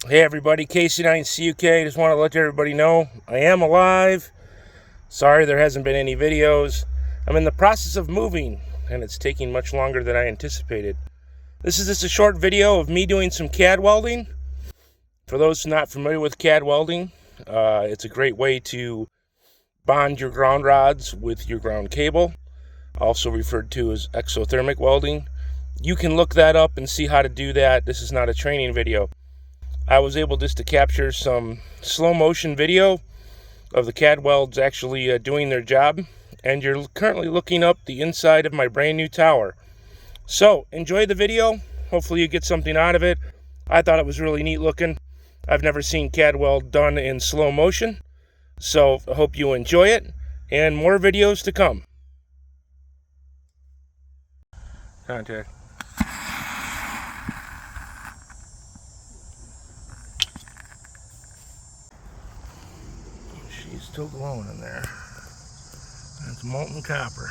Hey everybody, Casey9CUK. Just want to let everybody know I am alive. Sorry there hasn't been any videos. I'm in the process of moving, and it's taking much longer than I anticipated. This is just a short video of me doing some CAD welding. For those not familiar with CAD welding, it's a great way to bond your ground rods with your ground cable, also referred to as exothermic welding. You can look that up and see how to do that. This is not a training video. I was able just to capture some slow motion video of the CAD welds actually doing their job, and you're currently looking up the inside of my brand new tower. So enjoy the video. Hopefully you get something out of it. I thought it was really neat looking. I've never seen CAD weld done in slow motion, so I hope you enjoy it, and more videos to come. Contact. She's still glowing in there. That's molten copper.